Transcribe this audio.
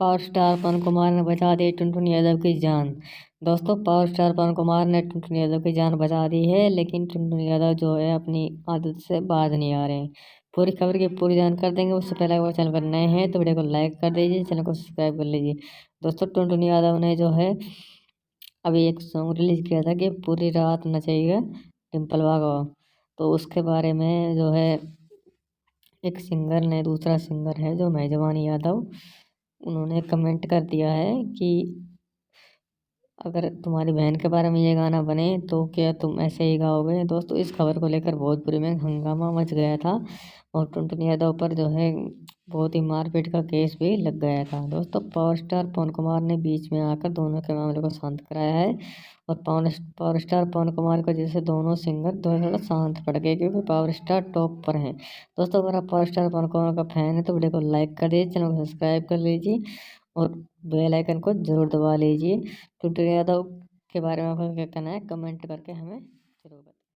Power star पवन कुमार ने बचा दी टुनटुन यादव की जान। दोस्तों, पावर स्टार पवन कुमार ने टुनटुन यादव की जान बचा दी है, लेकिन टुनटुन यादव जो है अपनी आदत से बाज नहीं आ रहे हैं। पूरी खबर की पूरी जानकारी देंगे। उससे पहले अगर चैनल पर नए हैं तो वीडियो को लाइक कर दीजिए, चैनल को सब्सक्राइब कर लीजिए। दोस्तों, टुनटुन यादव ने जो है अभी एक सॉन्ग रिलीज किया था कि पूरी रात नचेगा डिम्पल भागो। तो उसके बारे में जो है एक सिंगर ने, दूसरा सिंगर है जो मेजबानी यादव, उन्होंने कमेंट कर दिया है कि अगर तुम्हारी बहन के बारे में ये गाना बने तो क्या तुम ऐसे ही गाओगे। दोस्तों, इस खबर को लेकर भोजपुरी में हंगामा मच गया था और टुनटुन यादव पर जो है बहुत ही मारपीट का केस भी लग गया था। दोस्तों, पावर स्टार पवन कुमार ने बीच में आकर दोनों के मामले को शांत कराया है और पावर स्टार पवन कुमार को जैसे दोनों सिंगर थोड़ा शांत पड़ गए, क्योंकि पावर स्टार टॉप पर हैं। दोस्तों, अगर आप पावर स्टार पवन कुमार का फैन है तो वीडियो को लाइक कर दीजिए, चैनल को सब्सक्राइब कर लीजिए और बेल आइकन को जरूर दबा लीजिए। टुनटुन यादव के बारे में आपका क्या कहना है, कमेंट करके हमें जरूर बताइए।